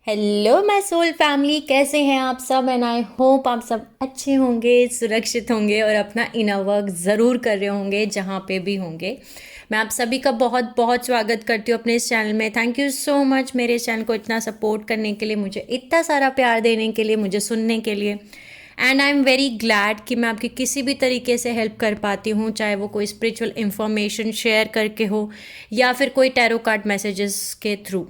Hello my soul family, कैसे हैं आप सब। एंड आई होप आप सब अच्छे होंगे, सुरक्षित होंगे और अपना इनर वर्क ज़रूर कर रहे होंगे जहाँ पे भी होंगे। मैं आप सभी का बहुत बहुत स्वागत करती हूँ अपने इस चैनल में। थैंक यू सो मच मेरे चैनल को इतना सपोर्ट करने के लिए, मुझे इतना सारा प्यार देने के लिए, मुझे सुनने के लिए। And I am very glad कि मैं आपकी किसी भी तरीके से हेल्प कर पाती हूँ, चाहे वो कोई स्पिरिचुअल इन्फॉर्मेशन शेयर करके हो या फिर कोई टैरो कार्ड मैसेजेस के थ्रू।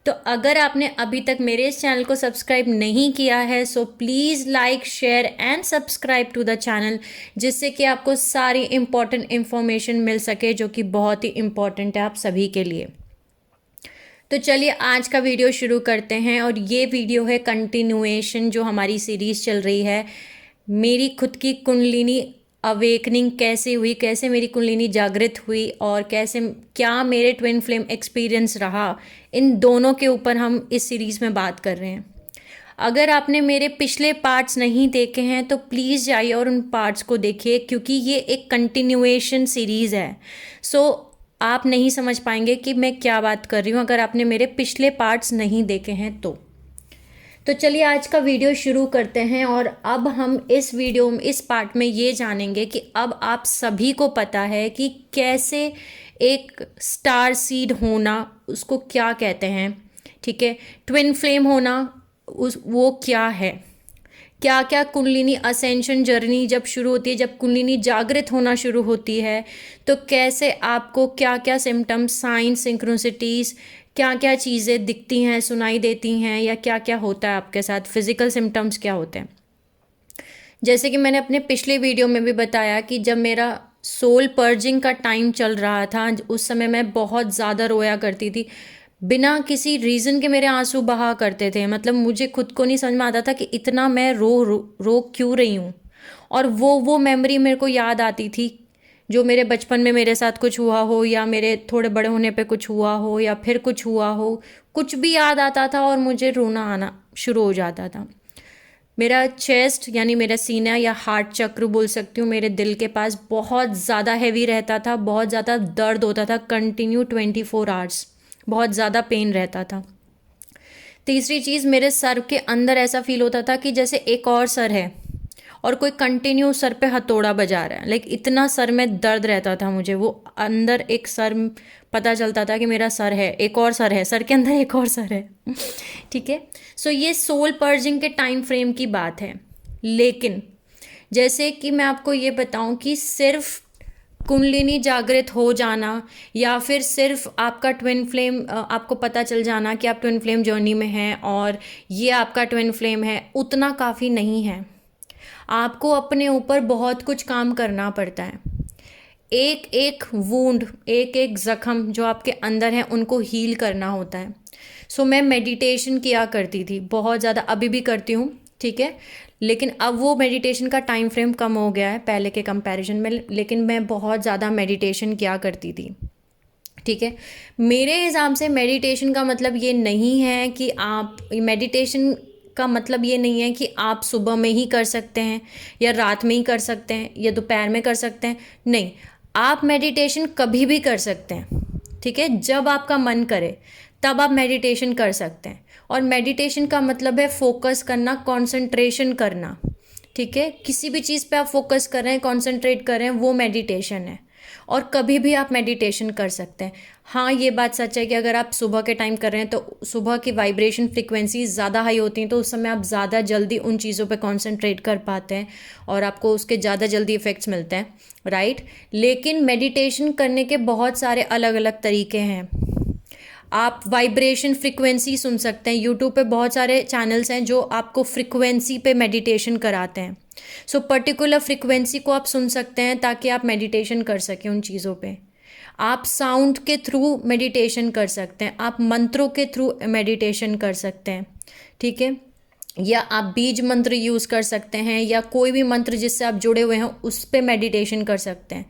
तो अगर आपने अभी तक मेरे इस चैनल को सब्सक्राइब नहीं किया है so please like share and subscribe to the channel, जिससे कि आपको सारी इम्पॉर्टेंट इन्फॉर्मेशन मिल सके जो कि बहुत ही इम्पॉर्टेंट है आप सभी के लिए। तो चलिए आज का वीडियो शुरू करते हैं। और ये वीडियो है कंटिन्यूएशन जो हमारी सीरीज़ चल रही है, मेरी खुद की कुंडलिनी अवेकनिंग कैसे हुई, कैसे मेरी कुंडलिनी जागृत हुई और कैसे क्या मेरे ट्विन फ्लेम एक्सपीरियंस रहा। इन दोनों के ऊपर हम इस सीरीज़ में बात कर रहे हैं। अगर आपने मेरे पिछले पार्ट्स नहीं देखे हैं तो प्लीज़ जाइए और उन पार्ट्स को देखिए, क्योंकि ये एक कंटिन्यूएशन सीरीज़ है। सो आप नहीं समझ पाएंगे कि मैं क्या बात कर रही हूँ अगर आपने मेरे पिछले पार्ट्स नहीं देखे हैं तो चलिए आज का वीडियो शुरू करते हैं। और अब हम इस वीडियो में इस पार्ट में ये जानेंगे कि अब आप सभी को पता है कि कैसे एक स्टार सीड होना उसको क्या कहते हैं, ठीक है। ट्विन फ्लेम होना उस वो क्या है, क्या क्या कुंडलिनी असेंशन जर्नी जब शुरू होती है, जब कुंडलिनी जागृत होना शुरू होती है तो कैसे आपको क्या क्या सिम्टम्स, साइंस, सिंक्रोनिसिटीज़, क्या क्या चीज़ें दिखती हैं, सुनाई देती हैं, या क्या क्या होता है आपके साथ, फिज़िकल सिम्टम्स क्या होते हैं। जैसे कि मैंने अपने पिछले वीडियो में भी बताया कि जब मेरा सोल पर्जिंग का टाइम चल रहा था उस समय मैं बहुत ज़्यादा रोया करती थी, बिना किसी रीज़न के मेरे आंसू बहा करते थे। मतलब मुझे खुद को नहीं समझ में आता था कि इतना मैं रो क्यों रही हूँ। और वो मेमोरी मेरे को याद आती थी जो मेरे बचपन में मेरे साथ कुछ हुआ हो, या मेरे थोड़े बड़े होने पे कुछ हुआ हो, या फिर कुछ हुआ हो, कुछ भी याद आता था और मुझे रोना आना शुरू हो जाता था। मेरा चेस्ट यानी मेरा सीना या हार्ट चक्र बोल सकती हूँ, मेरे दिल के पास बहुत ज़्यादा हैवी रहता था, बहुत ज़्यादा दर्द होता था, कंटिन्यू 24 आवर्स बहुत ज़्यादा पेन रहता था। तीसरी चीज़, मेरे सर के अंदर ऐसा फील होता था कि जैसे एक और सर है और कोई कंटिन्यू सर पे हथौड़ा बजा रहा है। लाइक इतना सर में दर्द रहता था मुझे, वो अंदर एक सर पता चलता था कि मेरा सर है, एक और सर है, सर के अंदर एक और सर है ठीक है। सो ये सोल पर्जिंग के टाइम फ्रेम की बात है। लेकिन जैसे कि मैं आपको ये बताऊं कि सिर्फ कुंडलिनी जागृत हो जाना या फिर सिर्फ आपका ट्विन फ्लेम आपको पता चल जाना कि आप ट्विन फ्लेम जर्नी में हैं और ये आपका ट्विन फ्लेम है, उतना काफ़ी नहीं है। आपको अपने ऊपर बहुत कुछ काम करना पड़ता है। एक एक वूंड, एक एक ज़ख़म जो आपके अंदर है उनको हील करना होता है। सो मैं मेडिटेशन किया करती थी बहुत ज़्यादा, अभी भी करती हूँ, ठीक है। लेकिन अब वो मेडिटेशन का टाइम फ्रेम कम हो गया है पहले के कंपैरिजन में, लेकिन मैं बहुत ज़्यादा मेडिटेशन किया करती थी, ठीक है। मेरे हिसाब से मेडिटेशन का मतलब ये नहीं है कि आप मेडिटेशन का मतलब ये नहीं है कि आप सुबह में ही कर सकते हैं या रात में ही कर सकते हैं या दोपहर में कर सकते हैं। नहीं, आप मेडिटेशन कभी भी कर सकते हैं, ठीक है। जब आपका मन करे तब आप मेडिटेशन कर सकते हैं। और मेडिटेशन का मतलब है फोकस करना, कंसंट्रेशन करना, ठीक है। किसी भी चीज़ पे आप फोकस कर रहे हैं, कंसंट्रेट कर रहे हैं, वो मेडिटेशन है। और कभी भी आप मेडिटेशन कर सकते हैं। हाँ, ये बात सच है कि अगर आप सुबह के टाइम कर रहे हैं तो सुबह की वाइब्रेशन फ्रिक्वेंसी ज़्यादा हाई होती हैं, तो उस समय आप ज़्यादा जल्दी उन चीज़ों पे कंसंट्रेट कर पाते हैं और आपको उसके ज़्यादा जल्दी इफ़ेक्ट्स मिलते हैं, राइट। लेकिन मेडिटेशन करने के बहुत सारे अलग अलग तरीके हैं। आप वाइब्रेशन फ्रिक्वेंसी सुन सकते हैं, यूट्यूब पे बहुत सारे चैनल्स हैं जो आपको फ्रिक्वेंसी पे मेडिटेशन कराते हैं। सो पर्टिकुलर फ्रिक्वेंसी को आप सुन सकते हैं ताकि आप मेडिटेशन कर सकें उन चीज़ों पे। आप साउंड के थ्रू मेडिटेशन कर सकते हैं, आप मंत्रों के थ्रू मेडिटेशन कर सकते हैं, ठीक है। या आप बीज मंत्र यूज़ कर सकते हैं, या कोई भी मंत्र जिससे आप जुड़े हुए हैं उस पर मेडिटेशन कर सकते हैं।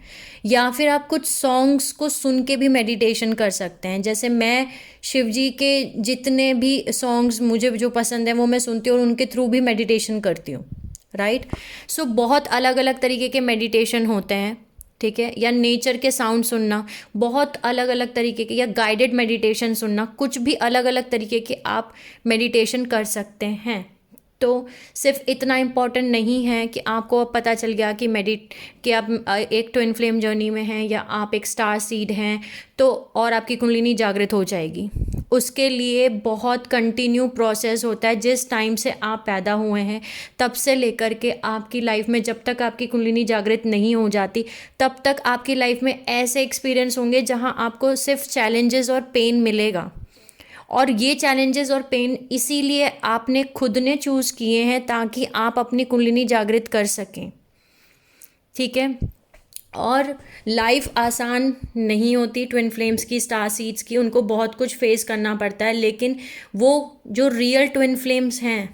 या फिर आप कुछ सॉन्ग्स को सुन के भी मेडिटेशन कर सकते हैं। जैसे मैं शिव जी के जितने भी सॉन्ग्स मुझे जो पसंद हैं वो मैं सुनती हूँ और उनके थ्रू भी मेडिटेशन करती हूँ, राइट। सो बहुत अलग अलग तरीके के मेडिटेशन होते हैं, ठीक है, या नेचर के साउंड सुनना, बहुत अलग अलग तरीके के, या गाइडेड मेडिटेशन सुनना, कुछ भी अलग अलग तरीके के आप मेडिटेशन कर सकते हैं। तो सिर्फ इतना इम्पॉर्टेंट नहीं है कि आपको अब पता चल गया कि आप एक ट्विन फ्लेम जर्नी में हैं या आप एक स्टार सीड हैं तो और आपकी कुंडलिनी जागृत हो जाएगी। उसके लिए बहुत कंटिन्यू प्रोसेस होता है। जिस टाइम से आप पैदा हुए हैं तब से लेकर के आपकी लाइफ में जब तक आपकी कुंडलिनी जागृत नहीं हो जाती तब तक आपकी लाइफ में ऐसे एक्सपीरियंस होंगे जहां आपको सिर्फ चैलेंजेस और पेन मिलेगा। और ये चैलेंजेस और पेन इसीलिए आपने खुद ने चूज़ किए हैं ताकि आप अपनी कुंडलिनी जागृत कर सकें। ठीक है, और लाइफ आसान नहीं होती ट्विन फ्लेम्स की, स्टार सीड्स की, उनको बहुत कुछ फेस करना पड़ता है। लेकिन वो जो रियल ट्विन फ्लेम्स हैं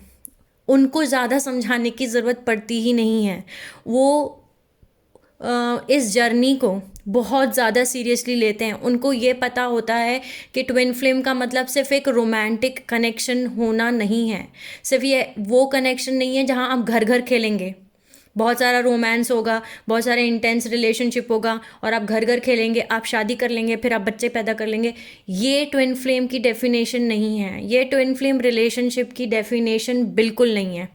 उनको ज़्यादा समझाने की ज़रूरत पड़ती ही नहीं है। वो इस जर्नी को बहुत ज़्यादा सीरियसली लेते हैं। उनको ये पता होता है कि ट्विन फ्लेम का मतलब सिर्फ एक रोमांटिक कनेक्शन होना नहीं है, सिर्फ ये वो कनेक्शन नहीं है जहाँ आप घर घर खेलेंगे, बहुत सारा रोमांस होगा, बहुत सारा इंटेंस रिलेशनशिप होगा और आप घर घर खेलेंगे, आप शादी कर लेंगे, फिर आप बच्चे पैदा कर लेंगे। ये ट्विन फ्लेम की डेफिनेशन नहीं है, ये ट्विन फ्लेम रिलेशनशिप की डेफिनेशन बिल्कुल नहीं है।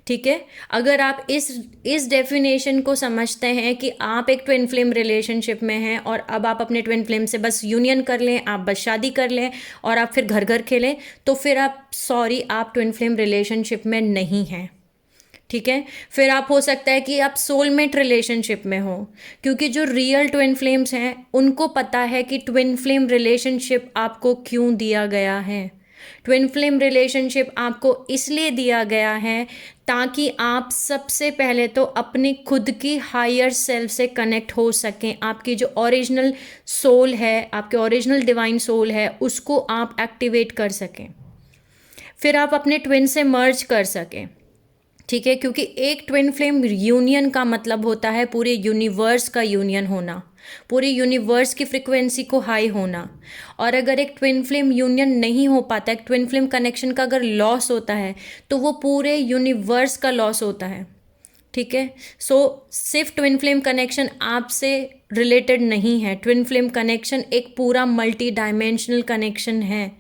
ठीक है, अगर आप इस डेफिनेशन को समझते हैं कि आप एक ट्विन फ्लेम रिलेशनशिप में हैं और अब आप अपने ट्विन फ्लेम से बस यूनियन कर लें, आप बस शादी कर लें और आप फिर घर घर खेलें, तो फिर आप आप ट्विन फ्लेम रिलेशनशिप में नहीं हैं। ठीक है, फिर आप हो सकता है कि आप सोलमेट रिलेशनशिप में हो, क्योंकि जो रियल ट्विन फ्लेम्स हैं उनको पता है कि ट्विन फ्लेम रिलेशनशिप आपको क्यों दिया गया है। ट्विन फ्लेम रिलेशनशिप आपको इसलिए दिया गया है ताकि आप सबसे पहले तो अपनी खुद की हायर सेल्फ से कनेक्ट हो सकें। आपकी जो ओरिजिनल सोल है, आपके ओरिजिनल डिवाइन सोल है, उसको आप एक्टिवेट कर सकें, फिर आप अपने ट्विन से मर्ज कर सकें। ठीक है, क्योंकि एक ट्विन फ्लेम यूनियन का मतलब होता है पूरे यूनिवर्स का यूनियन होना, पूरे यूनिवर्स की फ्रिक्वेंसी को हाई होना। और अगर एक ट्विन फ्लेम यूनियन नहीं हो पाता, एक ट्विन फ्लेम कनेक्शन का अगर लॉस होता है तो वो पूरे यूनिवर्स का लॉस होता है। ठीक है, सिर्फ ट्विन फ्लेम कनेक्शन आपसे रिलेटेड नहीं है, ट्विन फ्लेम कनेक्शन एक पूरा मल्टी डायमेंशनल कनेक्शन है।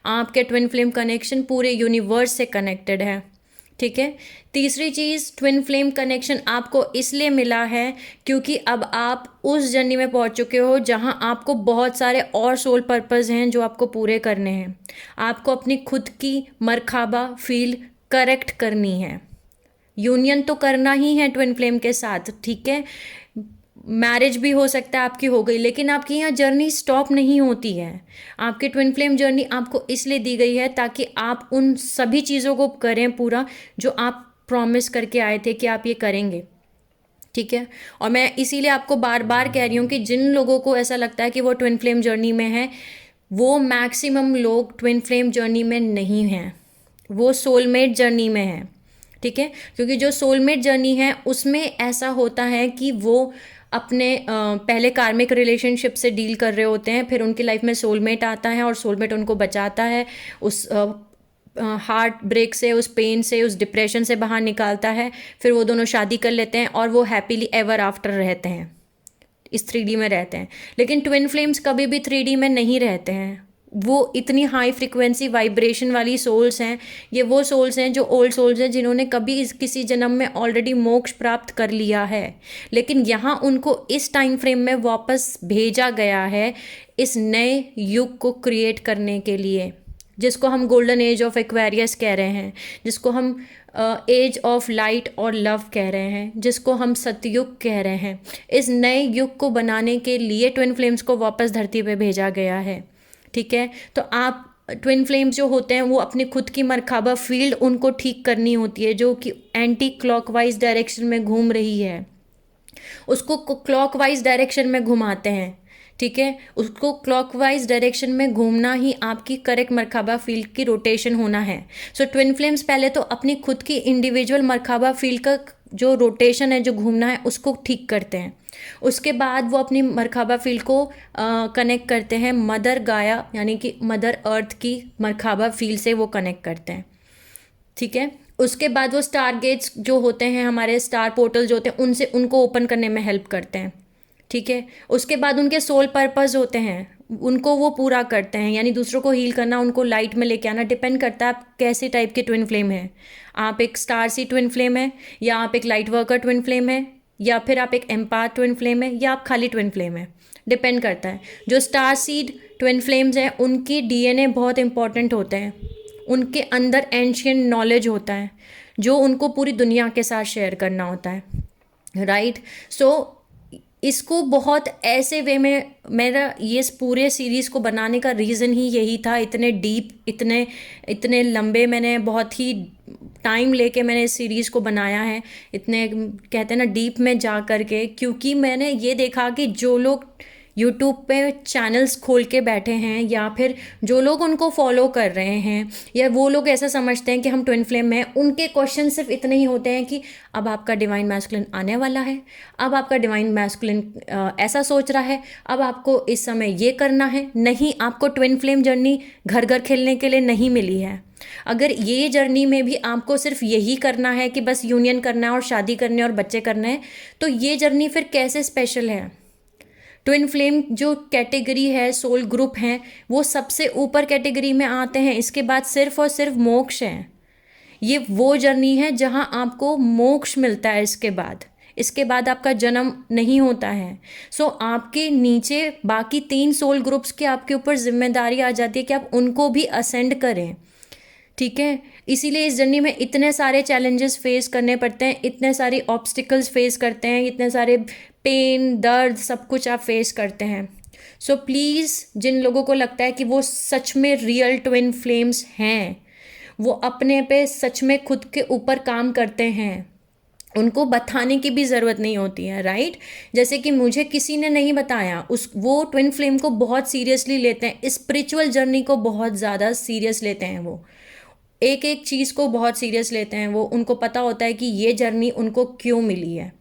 आपके ट्विन फ्लेम कनेक्शन पूरे यूनिवर्स से कनेक्टेड है। ठीक है, तीसरी चीज़, ट्विन फ्लेम कनेक्शन आपको इसलिए मिला है क्योंकि अब आप उस जर्नी में पहुंच चुके हो जहां आपको बहुत सारे और सोल पर्पस हैं जो आपको पूरे करने हैं। आपको अपनी खुद की मरखाबा फील करेक्ट करनी है, यूनियन तो करना ही है ट्विन फ्लेम के साथ। ठीक है, मैरिज भी हो सकता है आपकी हो गई, लेकिन आपकी यहाँ जर्नी स्टॉप नहीं होती है। आपकी ट्विन फ्लेम जर्नी आपको इसलिए दी गई है ताकि आप उन सभी चीज़ों को करें पूरा जो आप प्रॉमिस करके आए थे कि आप ये करेंगे। ठीक है, और मैं इसीलिए आपको बार बार कह रही हूँ कि जिन लोगों को ऐसा लगता है कि वो ट्विन फ्लेम जर्नी में है, वो मैक्सिमम लोग ट्विन फ्लेम जर्नी में नहीं हैं, वो सोलमेट जर्नी में है। ठीक है, क्योंकि जो सोलमेट जर्नी है उसमें ऐसा होता है कि वो अपने पहले कार्मिक रिलेशनशिप से डील कर रहे होते हैं, फिर उनकी लाइफ में सोलमेट आता है और सोलमेट उनको बचाता है उस हार्ट ब्रेक से, उस पेन से, उस डिप्रेशन से बाहर निकालता है। फिर वो दोनों शादी कर लेते हैं और वो हैप्पीली एवर आफ्टर रहते हैं, इस 3D में रहते हैं। लेकिन ट्विन फ्लेम्स कभी भी 3D में नहीं रहते हैं, वो इतनी हाई फ्रिक्वेंसी वाइब्रेशन वाली सोल्स हैं। ये वो सोल्स हैं जो ओल्ड सोल्स हैं जिन्होंने कभी किसी जन्म में ऑलरेडी मोक्ष प्राप्त कर लिया है, लेकिन यहाँ उनको इस टाइम फ्रेम में वापस भेजा गया है इस नए युग को क्रिएट करने के लिए, जिसको हम गोल्डन एज ऑफ एक्वेरियस कह रहे हैं, जिसको हम एज ऑफ लाइट और लव कह रहे हैं, जिसको हम सतयुग कह रहे हैं। इस नए युग को बनाने के लिए ट्विन फ्लेम्स को वापस धरती पे भेजा गया है। ठीक है, तो आप ट्विन फ्लेम्स जो होते हैं वो अपनी खुद की मरखाबा फील्ड उनको ठीक करनी होती है, जो कि एंटी क्लॉकवाइज डायरेक्शन में घूम रही है, उसको क्लॉकवाइज डायरेक्शन में घुमाते हैं। ठीक है, उसको क्लॉकवाइज डायरेक्शन में घूमना ही आपकी करेक्ट मरखाबा फील्ड की रोटेशन होना है। सो ट्विन फ्लेम्स पहले तो अपनी खुद की इंडिविजुअल मरखाबा फील्ड का जो रोटेशन है, जो घूमना है, उसको ठीक करते हैं। उसके बाद वो अपनी मरखाबा फील्ड को कनेक्ट करते हैं मदर गाया यानी कि मदर अर्थ की मरखाबा फील्ड से वो कनेक्ट करते हैं। ठीक है, उसके बाद वो स्टार गेट्स जो होते हैं, हमारे स्टार पोर्टल जो होते हैं, उनसे उनको ओपन करने में हेल्प करते हैं। ठीक है। उसके बाद उनके सोल पर्पस होते हैं, उनको वो पूरा करते हैं, यानी दूसरों को हील करना, उनको लाइट में लेके आना। डिपेंड करता है आप कैसे टाइप के ट्विन फ्लेम हैं। आप एक स्टार सी ट्विन फ्लेम है, या आप एक लाइट वर्कर ट्विन फ्लेम है, या फिर आप एक एम्पाथ ट्विन फ्लेम है, या आप खाली ट्विन फ्लेम है। डिपेंड करता है। जो स्टार सीड ट्विन फ्लेम्स हैं उनकी डीएनए बहुत इंपॉर्टेंट होते हैं, उनके अंदर एंशियंट नॉलेज होता है जो उनको पूरी दुनिया के साथ शेयर करना होता है, राइट। सो इसको बहुत ऐसे वे में, मेरा ये पूरे सीरीज़ को बनाने का रीज़न ही यही था। इतने डीप, इतने इतने लंबे, मैंने बहुत ही टाइम लेके मैंने इस सीरीज़ को बनाया है, इतने कहते हैं ना डीप में जा कर के, क्योंकि मैंने ये देखा कि जो लोग यूट्यूब पे चैनल्स खोल के बैठे हैं, या फिर जो लोग उनको फॉलो कर रहे हैं, या वो लोग ऐसा समझते हैं कि हम ट्विन फ्लेम में हैं, उनके क्वेश्चन सिर्फ इतने ही होते हैं कि अब आपका डिवाइन मैस्कुलिन आने वाला है, अब आपका डिवाइन मैस्कुलिन ऐसा सोच रहा है, अब आपको इस समय ये करना है। नहीं, आपको ट्विन फ्लेम जर्नी घर घर खेलने के लिए नहीं मिली है। अगर ये जर्नी में भी आपको सिर्फ यही करना है कि बस यूनियन करना है और शादी करने और बच्चे करने हैं, तो ये जर्नी फिर कैसे स्पेशल है। ट्विन फ्लेम जो कैटेगरी है, सोल ग्रुप हैं, वो सबसे ऊपर कैटेगरी में आते हैं। इसके बाद सिर्फ और सिर्फ मोक्ष है। ये वो जर्नी है जहाँ आपको मोक्ष मिलता है। इसके बाद आपका जन्म नहीं होता है। सो आपके नीचे बाकी 3 सोल ग्रुप्स की आपके ऊपर जिम्मेदारी आ जाती है कि आप उनको भी असेंड करें, ठीक है। इसीलिए इस जर्नी में इतने सारे चैलेंजेस फेस करने पड़ते हैं, इतने सारे ऑब्स्टिकल्स फेस करते हैं, इतने सारे पेन, दर्द, सब कुछ आप फेस करते हैं। सो प्लीज़, जिन लोगों को लगता है कि वो सच में रियल ट्विन फ्लेम्स हैं, वो अपने पे सच में खुद के ऊपर काम करते हैं, उनको बताने की भी ज़रूरत नहीं होती है, राइट। जैसे कि मुझे किसी ने नहीं बताया, वो ट्विन फ्लेम को बहुत सीरियसली लेते हैं, स्पिरिचुअल जर्नी को बहुत ज़्यादा सीरियस लेते हैं। वो एक एक चीज़ को बहुत सीरियस लेते हैं। वो उनको पता होता है कि ये जर्नी उनको क्यों मिली है।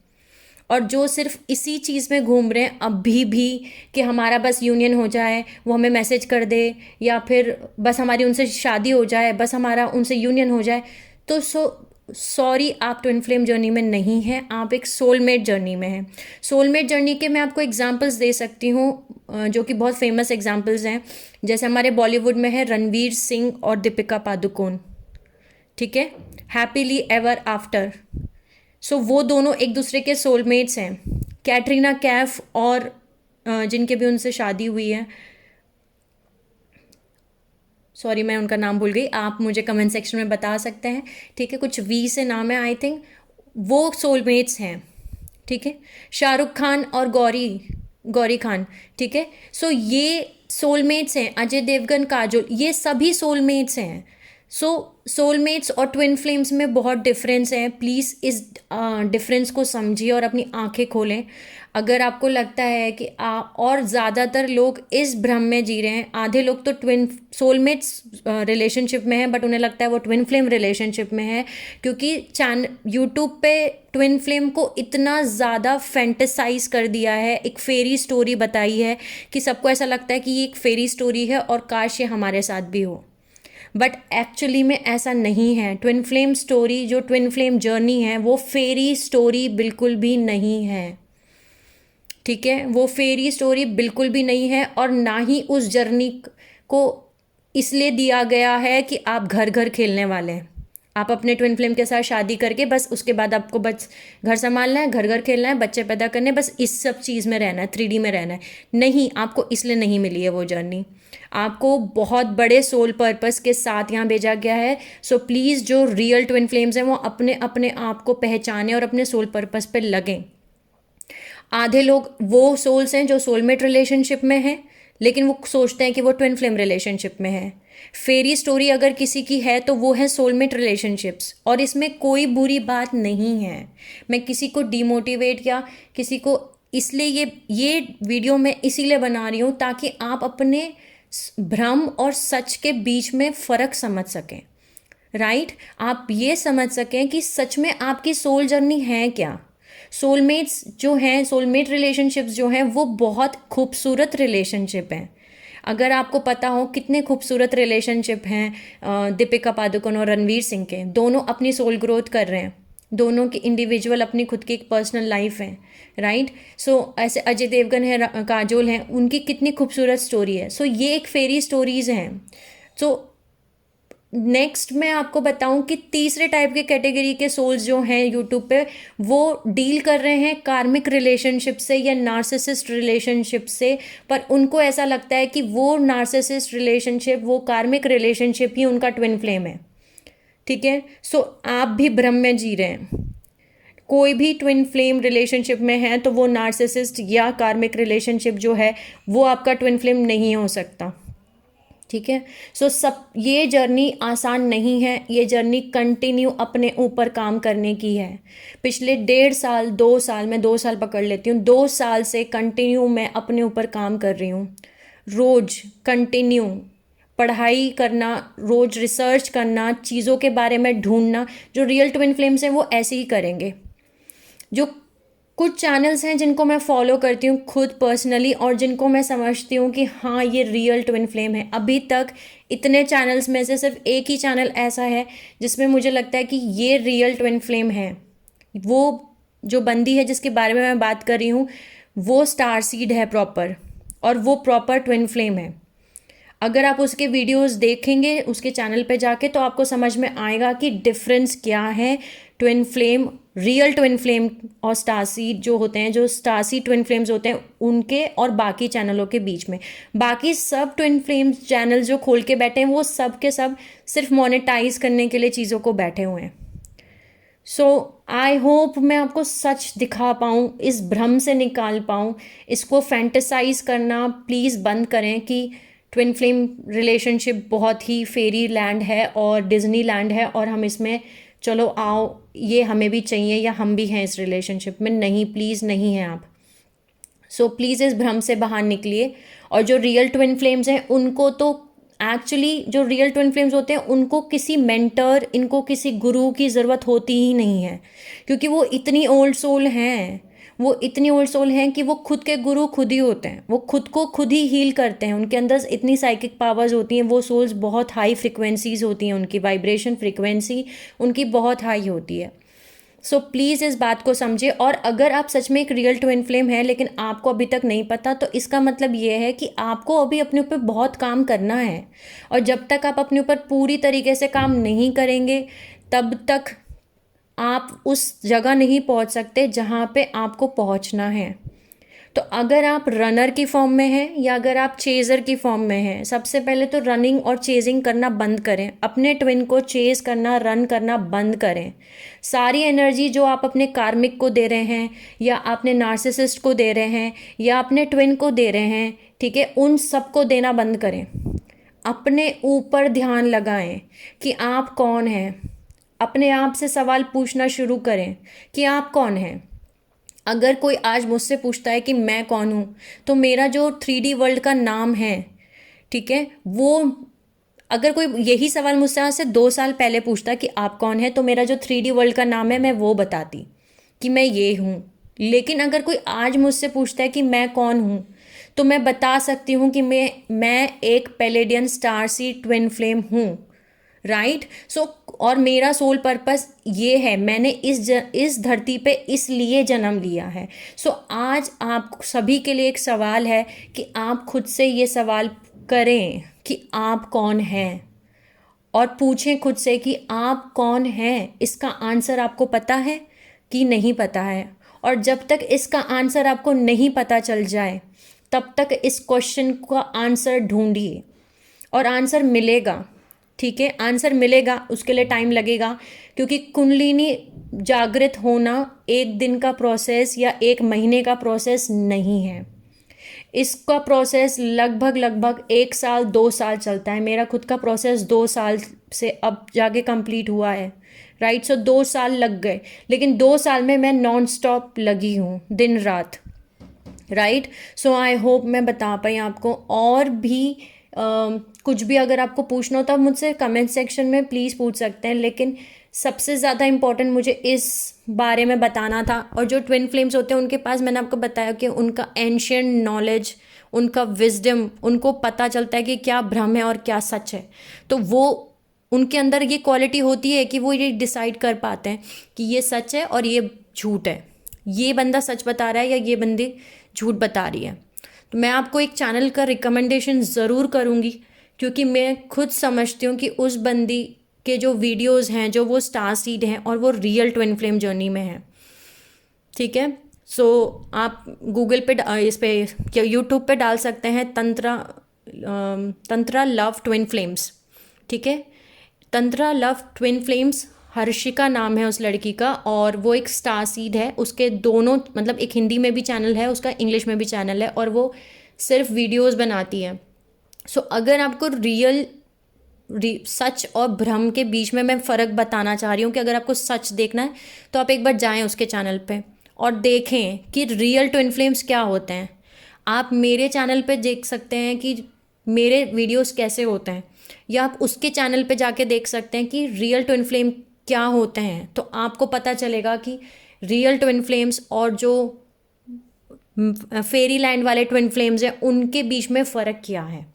और जो सिर्फ इसी चीज़ में घूम रहे हैं अभी भी कि हमारा बस यूनियन हो जाए, वो हमें मैसेज कर दे, या फिर बस हमारी उनसे शादी हो जाए, बस हमारा उनसे यूनियन हो जाए, तो सॉरी, आप ट्विन फ्लेम जर्नी में नहीं हैं, आप एक सोलमेट जर्नी में हैं। सोलमेट जर्नी के मैं आपको एग्जांपल्स दे सकती हूँ, जो कि बहुत फेमस एग्जांपल्स हैं। जैसे हमारे बॉलीवुड में है रणवीर सिंह और दीपिका पादुकोण, ठीक है, हैप्पीली एवर आफ्टर। सो वो दोनों एक दूसरे के सोलमेट्स हैं। कैटरीना कैफ और जिनके भी उनसे शादी हुई है, सॉरी मैं उनका नाम भूल गई, आप मुझे कमेंट सेक्शन में बता सकते हैं, ठीक है, कुछ वी से नाम है आई थिंक, वो सोलमेट्स हैं, ठीक है। शाहरुख खान और गौरी खान, ठीक है। सो ये सोलमेट्स हैं। अजय देवगन, काजोल, ये सभी सोलमेट्स हैं। सो सोलमेट्स और ट्विन फ्लेम्स में बहुत डिफरेंस है। प्लीज़ इस डिफरेंस को समझिए और अपनी आंखें खोलें। अगर आपको लगता है कि और ज़्यादातर लोग इस भ्रम में जी रहे हैं, आधे लोग तो ट्विन सोलमेट्स रिलेशनशिप में हैं बट उन्हें लगता है वो ट्विन फ्लेम रिलेशनशिप में है, क्योंकि यूट्यूब पे ट्विन फ्लेम को इतना ज़्यादा फैंटेसाइज कर दिया है, एक फेरी स्टोरी बताई है कि सबको ऐसा लगता है कि ये एक फेरी स्टोरी है और काश ये हमारे साथ भी हो। बट एक्चुअली में ऐसा नहीं है। ट्विन फ्लेम स्टोरी, जो ट्विन फ्लेम जर्नी है, वो फेरी स्टोरी बिल्कुल भी नहीं है, ठीक है। वो फेरी स्टोरी बिल्कुल भी नहीं है, और ना ही उस जर्नी को इसलिए दिया गया है कि आप घर घर खेलने वाले हैं। आप अपने ट्विन फ्लेम के साथ शादी करके बस उसके बाद आपको बस घर संभालना है, घर घर खेलना है, बच्चे पैदा करने, बस इस सब चीज़ में रहना है, 3D में रहना है। नहीं, आपको इसलिए नहीं मिली है वो जर्नी। आपको बहुत बड़े सोल पर्पस के साथ यहाँ भेजा गया है। सो प्लीज़, जो रियल ट्विन फ्लेम्स हैं वो अपने अपने आप को पहचानें और अपने सोल पर्पस पे लगें। आधे लोग वो सोल्स हैं जो सोलमेट रिलेशनशिप में हैं, लेकिन वो सोचते हैं कि वो ट्विन फ्लेम रिलेशनशिप में है। फेरी स्टोरी अगर किसी की है तो वो है सोलमेट रिलेशनशिप्स, और इसमें कोई बुरी बात नहीं है। मैं किसी को डिमोटिवेट या किसी को, इसलिए ये वीडियो मैं इसीलिए बना रही हूँ ताकि आप अपने भ्रम और सच के बीच में फ़र्क समझ सकें, राइट। आप ये समझ सकें कि सच में आपकी सोल जर्नी है क्या। सोलमेट्स जो हैं, सोलमेट रिलेशनशिप्स जो हैं, वो बहुत खूबसूरत रिलेशनशिप हैं। अगर आपको पता हो कितने खूबसूरत रिलेशनशिप हैं दीपिका पादुकोण और रणवीर सिंह के, दोनों अपनी सोल ग्रोथ कर रहे हैं, दोनों की इंडिविजुअल अपनी खुद की एक पर्सनल लाइफ है, राइट। सो ऐसे अजय देवगन है, काजोल हैं, उनकी कितनी खूबसूरत स्टोरी है। सो ये एक फेरी स्टोरीज़ हैं। सो नेक्स्ट मैं आपको बताऊं कि तीसरे टाइप के कैटेगरी के सोल्स जो हैं यूट्यूब पे, वो डील कर रहे हैं कार्मिक रिलेशनशिप से या नार्सिसिस्ट रिलेशनशिप से, पर उनको ऐसा लगता है कि वो नार्सिसिस्ट रिलेशनशिप, वो कार्मिक रिलेशनशिप ही उनका ट्विन फ्लेम है, ठीक है। सो आप भी भ्रम में जी रहे हैं। कोई भी ट्विन फ्लेम रिलेशनशिप में है तो वो नार्सिसिस्ट या कार्मिक रिलेशनशिप जो है वो आपका ट्विन फ्लेम नहीं हो सकता, ठीक है। सो सब ये जर्नी आसान नहीं है, ये जर्नी कंटिन्यू अपने ऊपर काम करने की है। पिछले 1.5 साल 2 साल, मैं 2 साल पकड़ लेती हूँ, 2 साल से कंटिन्यू मैं अपने ऊपर काम कर रही हूँ। रोज़ कंटिन्यू पढ़ाई करना, रोज़ रिसर्च करना, चीज़ों के बारे में ढूंढना। जो रियल ट्विन फ्लेम्स हैं वो ऐसे ही करेंगे। जो कुछ चैनल्स हैं जिनको मैं फॉलो करती हूँ खुद पर्सनली और जिनको मैं समझती हूँ कि हाँ ये रियल ट्विन फ्लेम है, अभी तक इतने चैनल्स में से सिर्फ एक ही चैनल ऐसा है जिसमें मुझे लगता है कि ये रियल ट्विन फ्लेम है। वो जो बंदी है जिसके बारे में मैं बात कर रही हूँ वो स्टार सीड है प्रॉपर, और वो प्रॉपर ट्विन फ्लेम है। अगर आप उसके वीडियोस देखेंगे उसके चैनल पे जाके तो आपको समझ में आएगा कि डिफरेंस क्या है twin flame, real twin flame और स्टारसीड जो होते हैं, जो स्टारसीड ट्विन फ्लेम्स होते हैं उनके और बाकी चैनलों के बीच में। बाकी सब ट्विन फ्लेम्स चैनल जो खोल के बैठे हैं वो सब के सब सिर्फ मोनेटाइज करने के लिए चीज़ों को बैठे हुए हैं। सो आई होप मैं आपको सच दिखा पाऊँ, इस भ्रम से निकाल पाऊँ। इसको फैंटेसाइज करना प्लीज़ बंद करें कि ट्विन फ्लेम रिलेशनशिप बहुत ही फेरी लैंड है और डिज्नी लैंड है और हम इसमें चलो आओ ये हमें भी चाहिए या हम भी हैं इस रिलेशनशिप में। नहीं, प्लीज़ नहीं हैं आप। सो प्लीज़ इस भ्रम से बाहर निकलिए। और जो रियल ट्विन फ्लेम्स हैं उनको तो एक्चुअली, जो रियल ट्विन फ्लेम्स होते हैं उनको किसी मेंटर, इनको किसी गुरु की ज़रूरत होती ही नहीं है, क्योंकि वो इतनी ओल्ड सोल हैं, वो इतनी ओल्ड सोल हैं कि वो खुद के गुरु खुद ही होते हैं। वो खुद को खुद ही हील करते हैं, उनके अंदर इतनी साइकिक पावर्स होती हैं। वो सोल्स बहुत हाई फ्रिक्वेंसीज होती हैं, उनकी वाइब्रेशन फ्रिक्वेंसी उनकी बहुत हाई होती है। सो प्लीज़ इस बात को समझिए। और अगर आप सच में एक रियल ट्विन फ्लेम है लेकिन आपको अभी तक नहीं पता, तो इसका मतलब ये है कि आपको अभी अपने ऊपर बहुत काम करना है। और जब तक आप अपने ऊपर पूरी तरीके से काम नहीं करेंगे तब तक आप उस जगह नहीं पहुंच सकते जहां पे आपको पहुंचना है। तो अगर आप रनर की फॉर्म में हैं या अगर आप चेज़र की फॉर्म में हैं, सबसे पहले तो रनिंग और चेजिंग करना बंद करें। अपने ट्विन को चेज़ करना, रन करना बंद करें। सारी एनर्जी जो आप अपने कार्मिक को दे रहे हैं या अपने नार्सिसिस्ट को दे रहे हैं या अपने ट्विन को दे रहे हैं, ठीक है, उन सबको देना बंद करें। अपने ऊपर ध्यान लगाएं कि आप कौन हैं। अपने आप से सवाल पूछना शुरू करें कि आप कौन हैं। अगर कोई आज मुझसे पूछता है कि मैं कौन हूँ, तो मेरा जो 3D वर्ल्ड का नाम है, ठीक है, वो अगर कोई यही सवाल मुझसे आज से 2 साल पहले पूछता कि आप कौन है, तो मेरा जो 3D वर्ल्ड का नाम है मैं वो बताती कि मैं ये हूँ। लेकिन अगर कोई आज मुझसे पूछता है कि मैं कौन हूँ, तो मैं बता सकती हूँ कि मैं एक पैलेडियन स्टार सी ट्विन फ्लेम हूँ, राइट। सो और मेरा सोल पर्पस ये है, मैंने इस धरती पे इसलिए जन्म लिया है। सो आज आप सभी के लिए एक सवाल है कि आप खुद से ये सवाल करें कि आप कौन हैं, और पूछें खुद से कि आप कौन हैं। इसका आंसर आपको पता है कि नहीं पता है। और जब तक इसका आंसर आपको नहीं पता चल जाए तब तक इस क्वेश्चन का आंसर ढूंढिए, और आंसर मिलेगा, ठीक है, आंसर मिलेगा। उसके लिए टाइम लगेगा, क्योंकि कुंडलिनी जागृत होना एक दिन का प्रोसेस या एक महीने का प्रोसेस नहीं है। इसका प्रोसेस लगभग 1 साल 2 साल चलता है। मेरा खुद का प्रोसेस 2 साल से अब जाके कंप्लीट हुआ है, राइट। सो 2 साल लग गए, लेकिन 2 साल में मैं नॉन स्टॉप लगी हूँ, दिन रात, राइट। सो आई होप मैं बता पाई आपको। और भी कुछ भी अगर आपको पूछना हो तो आप मुझसे कमेंट सेक्शन में प्लीज़ पूछ सकते हैं, लेकिन सबसे ज़्यादा इम्पोर्टेंट मुझे इस बारे में बताना था। और जो ट्विन फ्लेम्स होते हैं उनके पास, मैंने आपको बताया कि उनका एंशियंट नॉलेज, उनका विजडम, उनको पता चलता है कि क्या भ्रम है और क्या सच है। तो वो उनके अंदर ये क्वालिटी होती है कि वो ये डिसाइड कर पाते हैं कि ये सच है और ये झूठ है, ये बंदा सच बता रहा है या ये बंदी झूठ बता रही है। तो मैं आपको एक चैनल का रिकमेंडेशन ज़रूर करूँगी, क्योंकि मैं खुद समझती हूँ कि उस बंदी के जो वीडियोस हैं, जो वो स्टार सीड हैं और वो रियल ट्विन फ्लेम जर्नी में हैं। ठीक है, सो आप गूगल पे इस पे क्या यूट्यूब पे डाल सकते हैं तंत्रा लव ट्विन फ्लेम्स। ठीक है, tantra love twin flames, Harshika नाम है उस लड़की का, और वो एक स्टार सीड है। उसके दोनों मतलब एक हिंदी में भी चैनल है उसका, इंग्लिश में भी चैनल है, और वो सिर्फ वीडियोस बनाती है। सो अगर आपको सच और भ्रम के बीच में मैं फ़र्क बताना चाह रही हूँ कि अगर आपको सच देखना है तो आप एक बार जाएं उसके चैनल पे और देखें कि रियल ट्विन फ्लेम्स क्या होते हैं। आप मेरे चैनल पे देख सकते हैं कि मेरे वीडियोस कैसे होते हैं, या आप उसके चैनल पे जाके देख सकते हैं कि रियल ट्विन फ्लेम क्या होते हैं। तो आपको पता चलेगा कि रियल ट्विन फ्लेम्स और जो फेरी लैंड वाले ट्विन फ्लेम्स हैं उनके बीच में फ़र्क क्या है।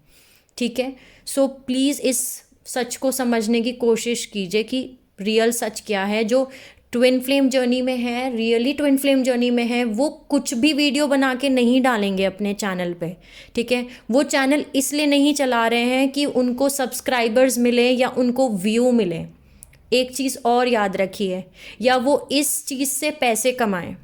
ठीक है, सो प्लीज़ इस सच को समझने की कोशिश कीजिए कि रियल सच क्या है। जो ट्विन फ्लेम जर्नी में है, रियली ट्विन फ्लेम जर्नी में है, वो कुछ भी वीडियो बना के नहीं डालेंगे अपने चैनल पे। ठीक है, वो चैनल इसलिए नहीं चला रहे हैं कि उनको सब्सक्राइबर्स मिले या उनको व्यू मिले। एक चीज़ और याद रखिए, या वो इस चीज़ से पैसे कमाएं।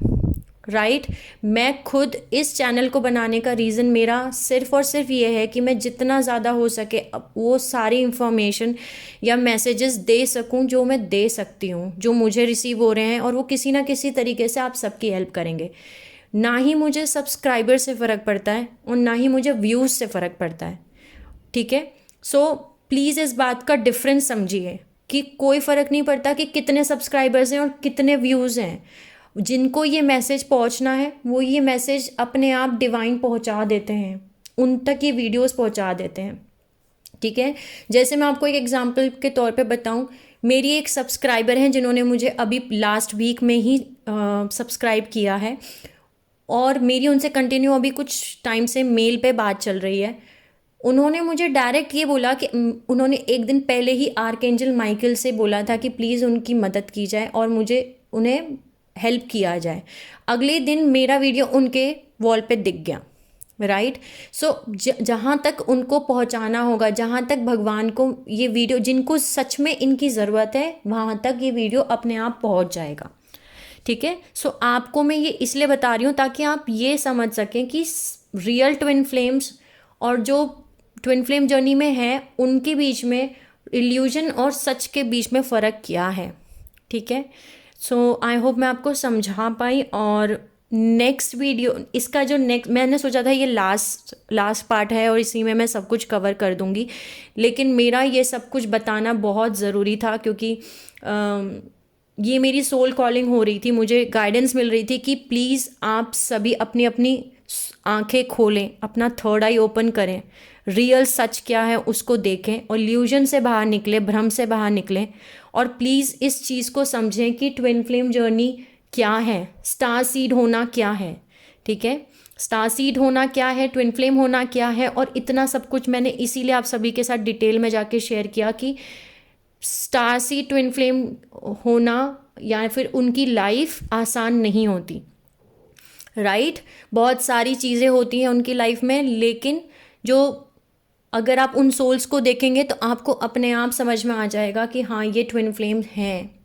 राइट, मैं खुद इस चैनल को बनाने का रीज़न मेरा सिर्फ़ और सिर्फ ये है कि मैं जितना ज़्यादा हो सके वो सारी इंफॉर्मेशन या मैसेजेस दे सकूं जो मैं दे सकती हूं, जो मुझे रिसीव हो रहे हैं, और वो किसी ना किसी तरीके से आप सबकी हेल्प करेंगे। ना ही मुझे सब्सक्राइबर से फ़र्क पड़ता है और ना ही मुझे व्यूज़ से फ़र्क पड़ता है। ठीक है, सो प्लीज़ इस बात का डिफरेंस समझिए कि कोई फ़र्क नहीं पड़ता कि कितने सब्सक्राइबर्स हैं और कितने व्यूज़ हैं। जिनको ये मैसेज पहुंचना है वो ये मैसेज अपने आप डिवाइन पहुंचा देते हैं, उन तक ये वीडियोस पहुंचा देते हैं। ठीक है, जैसे मैं आपको एक एग्जांपल के तौर पे बताऊं, मेरी एक सब्सक्राइबर हैं जिन्होंने मुझे अभी लास्ट वीक में ही सब्सक्राइब किया है, और मेरी उनसे कंटिन्यू अभी कुछ टाइम से मेल पे बात चल रही है। उन्होंने मुझे डायरेक्ट ये बोला कि उन्होंने एक दिन पहले ही आर्कएंजल माइकल से बोला था कि प्लीज़ उनकी मदद की जाए और मुझे उन्हें हेल्प किया जाए। अगले दिन मेरा वीडियो उनके वॉल पे दिख गया। राइट, सो जहाँ तक उनको पहुँचाना होगा, जहाँ तक भगवान को ये वीडियो, जिनको सच में इनकी ज़रूरत है, वहाँ तक ये वीडियो अपने आप पहुँच जाएगा। ठीक है, सो आपको मैं ये इसलिए बता रही हूँ ताकि आप ये समझ सकें कि रियल ट्विन फ्लेम्स और जो ट्विन फ्लेम जर्नी में है उनके बीच में, इल्यूजन और सच के बीच में फ़र्क क्या है। ठीक है, सो आई होप मैं आपको समझा पाई। और नेक्स्ट वीडियो, इसका जो नेक्स्ट, मैंने सोचा था ये लास्ट पार्ट है और इसी में मैं सब कुछ कवर कर दूंगी, लेकिन मेरा ये सब कुछ बताना बहुत ज़रूरी था क्योंकि ये मेरी सोल कॉलिंग हो रही थी, मुझे गाइडेंस मिल रही थी कि प्लीज़ आप सभी अपनी अपनी आंखें खोलें, अपना थर्ड आई ओपन करें, रियल सच क्या है उसको देखें और इल्यूजन से बाहर निकलें, भ्रम से बाहर निकलें, और प्लीज़ इस चीज़ को समझें कि ट्विन फ्लेम जर्नी क्या है, स्टार सीड होना क्या है। ठीक है, स्टार सीड होना क्या है, ट्विन फ्लेम होना क्या है, और इतना सब कुछ मैंने इसीलिए आप सभी के साथ डिटेल में जाके शेयर किया कि स्टार सीड ट्विन फ्लेम होना या फिर उनकी लाइफ आसान नहीं होती। राइट, बहुत सारी चीज़ें होती हैं उनकी लाइफ में, लेकिन जो अगर आप उन सोल्स को देखेंगे तो आपको अपने आप समझ में आ जाएगा कि हाँ ये ट्विन फ्लेम हैं।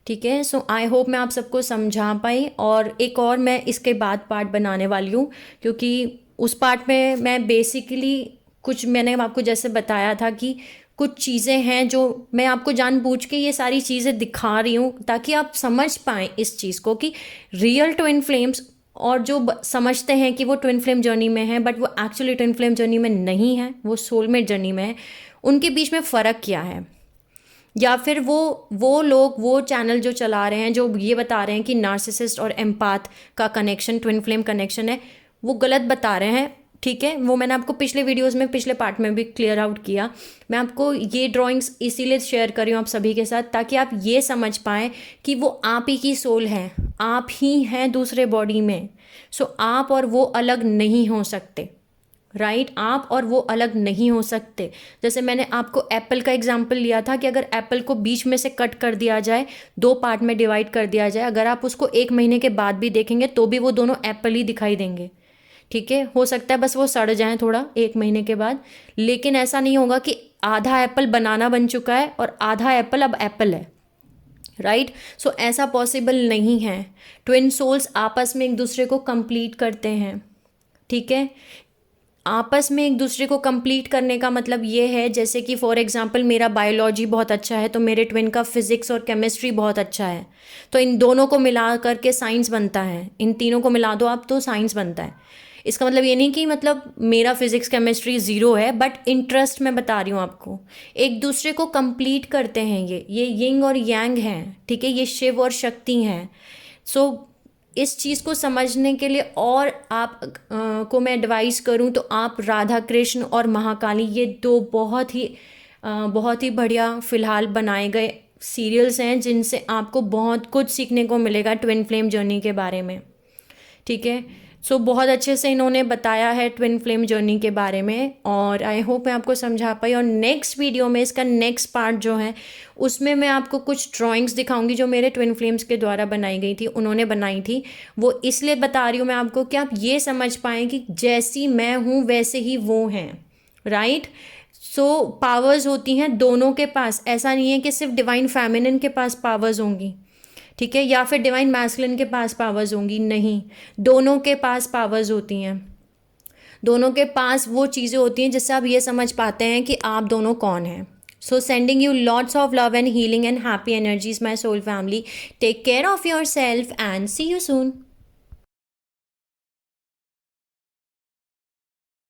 ठीक है, सो आई होप मैं आप सबको समझा पाई, और एक और मैं इसके बाद पार्ट बनाने वाली हूँ क्योंकि उस पार्ट में मैं बेसिकली कुछ, मैंने आपको जैसे बताया था कि कुछ चीज़ें हैं जो मैं आपको जानबूझ के ये सारी चीज़ें दिखा रही हूँ ताकि आप समझ पाएँ इस चीज़ को कि रियल ट्विन फ्लेम्स और जो समझते हैं कि वो ट्विन फ्लेम जर्नी में है बट वो एक्चुअली ट्विन फ्लेम जर्नी में नहीं है, वो सोलमेट जर्नी में है, उनके बीच में फ़र्क क्या है। या फिर वो लोग वो चैनल जो चला रहे हैं जो ये बता रहे हैं कि नार्सिसिस्ट और एम्पाथ का कनेक्शन ट्विन फ्लेम कनेक्शन है, वो गलत बता रहे हैं। ठीक है, वो मैंने आपको पिछले वीडियोस में, पिछले पार्ट में भी क्लियर आउट किया। मैं आपको ये ड्राइंग्स इसीलिए शेयर कर रही हूँ आप सभी के साथ ताकि आप ये समझ पाएँ कि वो आप ही की सोल है, आप ही हैं दूसरे बॉडी में। सो आप और वो अलग नहीं हो सकते। राइट आप और वो अलग नहीं हो सकते। जैसे मैंने आपको एप्पल का एग्जांपल लिया था कि अगर एप्पल को बीच में से कट कर दिया जाए, दो पार्ट में डिवाइड कर दिया जाए, अगर आप उसको 1 महीने के बाद भी देखेंगे तो भी वो दोनों एप्पल ही दिखाई देंगे। ठीक है, हो सकता है बस वो सड़ जाएं थोड़ा 1 महीने के बाद, लेकिन ऐसा नहीं होगा कि आधा एप्पल बनाना बन चुका है और आधा एप्पल अब एप्पल है। राइट सो ऐसा पॉसिबल नहीं है। ट्विन सोल्स आपस में एक दूसरे को कंप्लीट करते हैं। ठीक है, आपस में एक दूसरे को कंप्लीट करने का मतलब ये है, जैसे कि फॉर एग्जांपल मेरा बायोलॉजी बहुत अच्छा है तो मेरे ट्विन का फिजिक्स और केमिस्ट्री बहुत अच्छा है, तो इन दोनों को मिला करके साइंस बनता है। इन तीनों को मिला दो आप तो साइंस बनता है। इसका मतलब ये नहीं कि मतलब मेरा फिजिक्स केमिस्ट्री ज़ीरो है, बट इंटरेस्ट मैं बता रही हूँ आपको, एक दूसरे को कंप्लीट करते हैं। ये यिंग और यांग हैं। ठीक है, ये शिव और शक्ति हैं। सो इस चीज़ को समझने के लिए और आप को मैं एडवाइस करूं तो आप राधा कृष्ण और महाकाली, ये दो बहुत ही बढ़िया फ़िलहाल बनाए गए सीरियल्स हैं जिनसे आपको बहुत कुछ सीखने को मिलेगा ट्विन फ्लेम जर्नी के बारे में। ठीक है, सो बहुत अच्छे से इन्होंने बताया है ट्विन फ्लेम जर्नी के बारे में, और आई होप मैं आपको समझा पाई। और नेक्स्ट वीडियो में इसका नेक्स्ट पार्ट जो है उसमें मैं आपको कुछ ड्राइंग्स दिखाऊंगी जो मेरे ट्विन फ्लेम्स के द्वारा बनाई गई थी, उन्होंने बनाई थी। वो इसलिए बता रही हूँ मैं आपको कि आप ये समझ पाएँ कि जैसी मैं हूँ वैसे ही वो हैं। राइट सो पावर्स होती हैं दोनों के पास, ऐसा नहीं है कि सिर्फ डिवाइन फेमिनिन के पास पावर्स होंगी। ठीक है, या फिर डिवाइन मैस्कुलिन के पास पावर्स होंगी, नहीं, दोनों के पास पावर्स होती हैं। दोनों के पास वो चीज़ें होती हैं जिससे आप ये समझ पाते हैं कि आप दोनों कौन हैं। So sending you lots of love and healing and happy energies my soul family. Take care of yourself and see you soon.